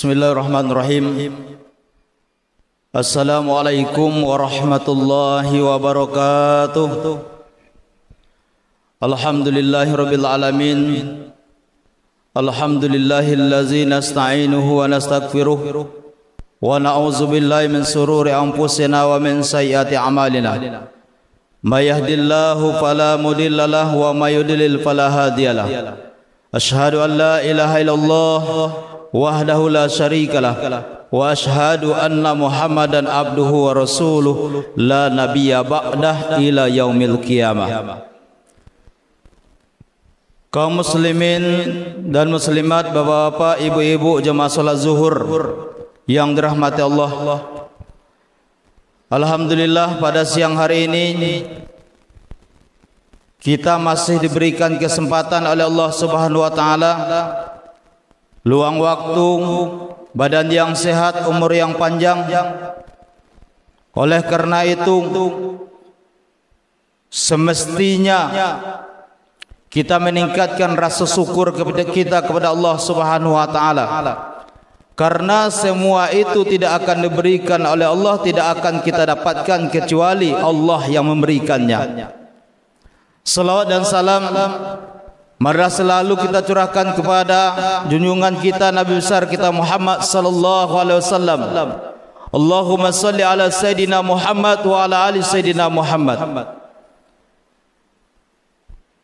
Bismillahirrahmanirrahim. Assalamualaikum warahmatullahi wabarakatuh. Alhamdulillahirabbil alamin. Alhamdulillahillazi nasta'inuhu wa nastaghfiruh wa na'udzu billahi min sururi anfusina wa min sayyiati a'malina. May yahdihillahu fala mudilla lahu wa may yudlil fala hadiyalah. Asyhadu an la ilaha illallah wahdahu la syarikalah wa asyhadu anna Muhammadan abduhu wa rasuluh la nabiyya ba'dah ila yaumil qiyamah. Kaum muslimin dan muslimat, bapak-bapak, ibu-ibu, jemaah salat zuhur yang dirahmati Allah. Alhamdulillah, pada siang hari ini kita masih diberikan kesempatan oleh Allah Subhanahu wa taala, luang waktu, badan yang sehat, umur yang panjang. Oleh karena itu, semestinya kita meningkatkan rasa syukur kepada Allah Subhanahu wa taala. Karena semua itu tidak akan diberikan oleh Allah, tidak akan kita dapatkan kecuali Allah yang memberikannya. Salawat dan salam mari selalu kita curahkan kepada junjungan kita, Nabi besar kita Muhammad sallallahu alaihi wasallam. Allahumma salli ala sayidina Muhammad wa ala ali sayidina Muhammad.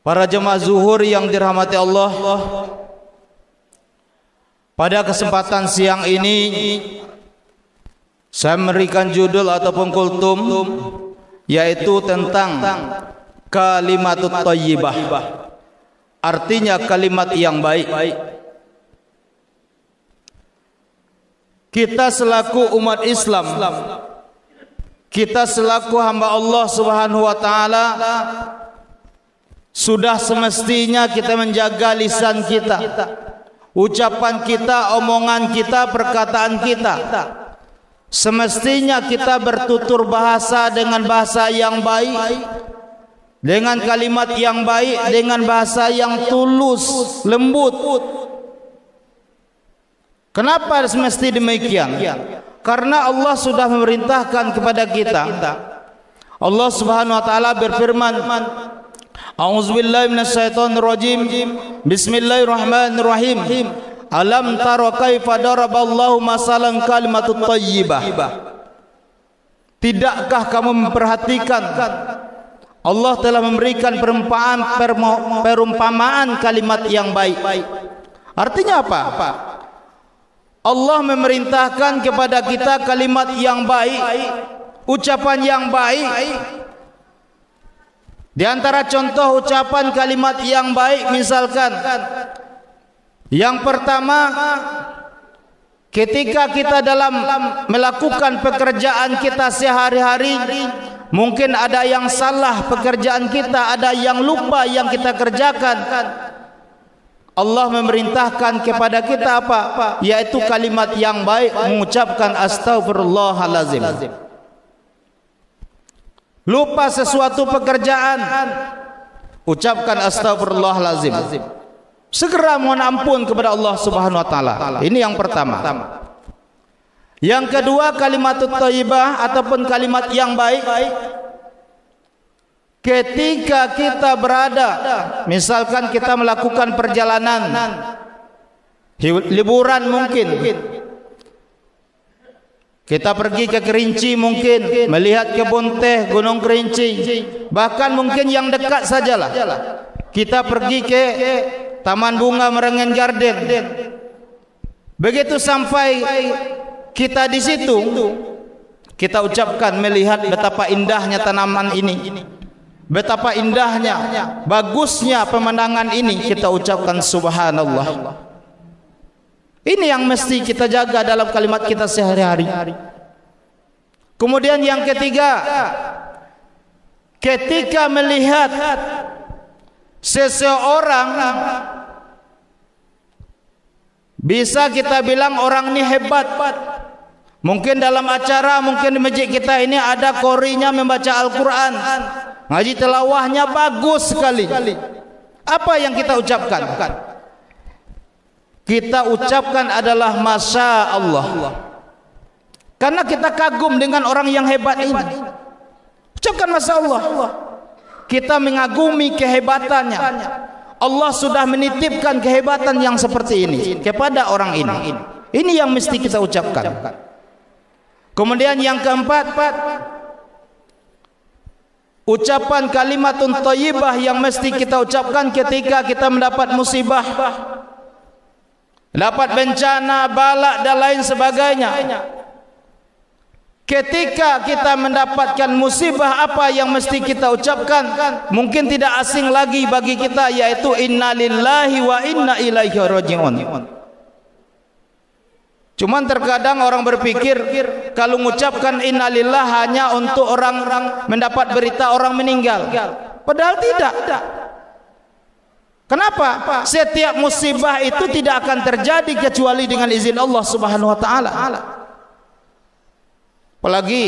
Para jemaah zuhur yang dirahmati Allah, pada kesempatan siang ini saya memberikan judul ataupun kultum, yaitu tentang kalimatut thayyibah. Artinya kalimat yang baik. Kita selaku umat Islam, kita selaku hamba Allah Subhanahu wa taala, sudah semestinya kita menjaga lisan kita, ucapan kita, omongan kita, perkataan kita. Semestinya kita bertutur bahasa dengan bahasa yang baik, dengan kalimat yang baik, dengan bahasa yang tulus, lembut. Kenapa semesti demikian? Karena Allah sudah memerintahkan kepada kita. Allah Subhanahu wa taala berfirman, A'udzubillahi minasyaitonirrajim. Bismillahirrahmanirrahim. Alam tara kaifa daraballahu masalan kalimatut thayyibah. Tidakkah kamu memperhatikan Allah telah memberikan perumpamaan kalimat yang baik. Artinya apa? Allah memerintahkan kepada kita kalimat yang baik, ucapan yang baik. Di antara contoh ucapan kalimat yang baik, misalkan yang pertama, ketika kita dalam melakukan pekerjaan kita sehari-hari, mungkin ada yang salah pekerjaan kita, ada yang lupa yang kita kerjakan. Allah memerintahkan kepada kita apa? Yaitu kalimat yang baik, mengucapkan astagfirullahalazim. Lupa sesuatu pekerjaan, ucapkan astagfirullahalazim. Segera mohon ampun kepada Allah Subhanahu wa taala. Ini yang pertama. Yang kedua, kalimatut thayyibah ataupun kalimat yang baik. Ketika kita berada, misalkan kita melakukan perjalanan, liburan mungkin, kita pergi ke Kerinci mungkin, melihat kebun teh Gunung Kerinci, bahkan mungkin yang dekat sajalah. Kita pergi ke Taman Bunga Merenggen Garden. Begitu sampai kita di situ, kita ucapkan melihat betapa indahnya tanaman ini, betapa indahnya, bagusnya pemandangan ini, kita ucapkan subhanallah. Ini yang mesti kita jaga dalam kalimat kita sehari-hari. Kemudian yang ketiga, ketika melihat seseorang, bisa kita bilang orang ini hebat. Mungkin dalam acara, mungkin di masjid kita ini ada qorinya membaca Al-Quran, ngaji tilawahnya bagus sekali. Apa yang kita ucapkan? kita ucapkan adalah Masya Allah, karena kita kagum dengan orang yang hebat ini. Ucapkan Masya Allah, kita mengagumi kehebatannya. Allah sudah menitipkan kehebatan yang seperti ini kepada orang ini. Ini yang mesti kita ucapkan. Kemudian yang keempat, ucapan kalimatun thayyibah yang mesti kita ucapkan ketika kita mendapat musibah, dapat bencana, bala dan lain sebagainya. Ketika kita mendapatkan musibah, apa yang mesti kita ucapkan? Mungkin tidak asing lagi bagi kita, yaitu innalillahi wa inna ilaihi raji'un. Cuman terkadang orang berpikir kalau mengucapkan innalillah hanya untuk orang mendapat berita orang meninggal. Padahal tidak. Kenapa? Setiap musibah itu tidak akan terjadi kecuali dengan izin Allah Subhanahu wa taala. Apalagi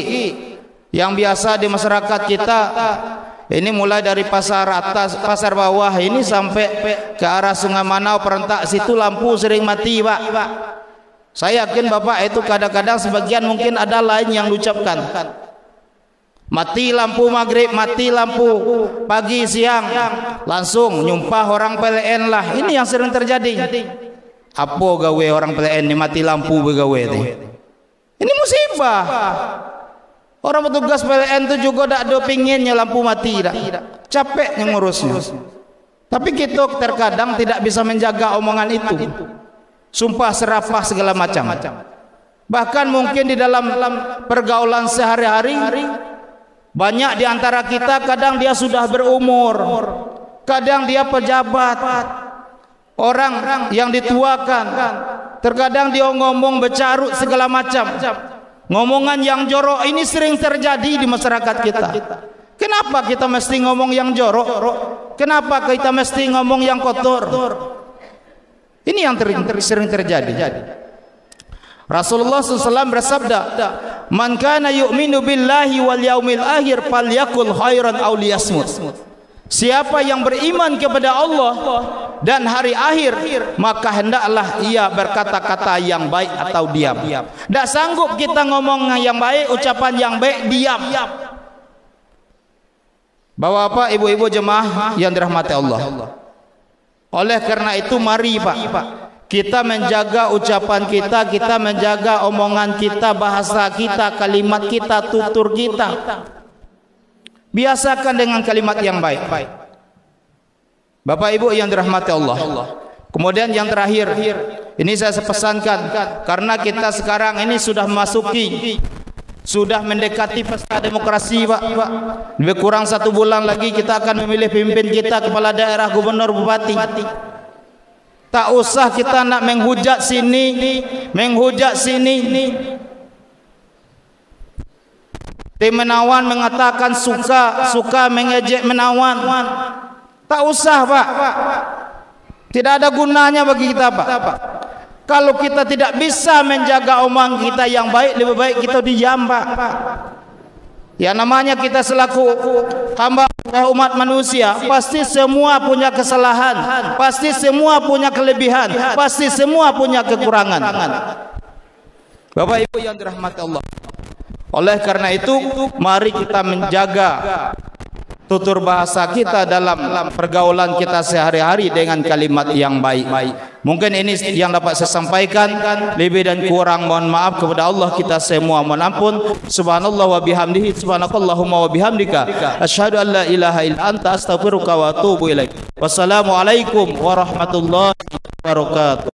yang biasa di masyarakat kita ini, mulai dari pasar atas, pasar bawah ini sampai ke arah Sungai Manau, Perentak situ lampu sering mati, Pak. Saya yakin Bapak itu kadang-kadang sebagian mungkin ada lain yang diucapkan. Mati lampu maghrib, mati lampu pagi siang, langsung nyumpah orang PLN lah. Ini yang sering terjadi. Apa gawe orang PLN ini mati lampu begawe itu? Ini musibah. Orang petugas PLN itu juga tak ada pinginnya lampu mati, tak capek ngurusnya. Tapi kita terkadang tidak bisa menjaga omongan itu. Sumpah serapah segala macam. Bahkan mungkin di dalam pergaulan sehari-hari, banyak di antara kita kadang dia sudah berumur, kadang dia pejabat, orang yang dituakan. Terkadang dia ngomong bercarut segala macam. Ngomongan yang jorok ini sering terjadi di masyarakat kita. Kenapa kita mesti ngomong yang jorok? Kenapa kita mesti ngomong yang kotor? Ini yang sering terjadi. Rasulullah SAW bersabda, "Man kana yu'minu billahi wal yaumil akhir falyakul khairan aw liyasmut." Siapa yang beriman kepada Allah dan hari akhir, maka hendaklah ia berkata-kata yang baik atau diam. Tak sanggup kita ngomong yang baik, ucapan yang baik, diam. Bapak, ibu-ibu jemaah yang dirahmati Allah. Oleh karena itu mari Pak, kita menjaga ucapan kita, kita menjaga omongan kita, bahasa kita, kalimat kita, tutur kita. Biasakan dengan kalimat yang baik. Bapak Ibu yang dirahmati Allah. Kemudian yang terakhir, ini saya pesankan, karena kita sekarang ini sudah mendekati pesta demokrasi, Pak. Lebih kurang 1 bulan lagi kita akan memilih pemimpin kita, kepala daerah, gubernur, bupati. Tak usah kita nak menghujat sini, menghujat sini. Tim Menawan mengatakan suka mengejek Menawan. Tak usah, Pak. Tidak ada gunanya bagi kita, Pak. Kalau kita tidak bisa menjaga omongan kita yang baik, lebih baik kita diam, Pak. Ya, namanya kita selaku hamba umat manusia, pasti semua punya kesalahan, pasti semua punya kelebihan, pasti semua punya kekurangan. Bapak Ibu yang dirahmati Allah. Oleh karena itu, mari kita menjaga tutur bahasa kita dalam pergaulan kita sehari-hari dengan kalimat yang baik. Mungkin ini yang dapat saya sampaikan. Lebih dan kurang mohon maaf kepada Allah kita semua, mohon ampun. Subhanallah wa bihamdihi, subhanakallahumma wa bihamdika, asyhadu an la ilaha illa anta, astaghfiruka wa atubu ilaik. Wassalamualaikum warahmatullahi wabarakatuh.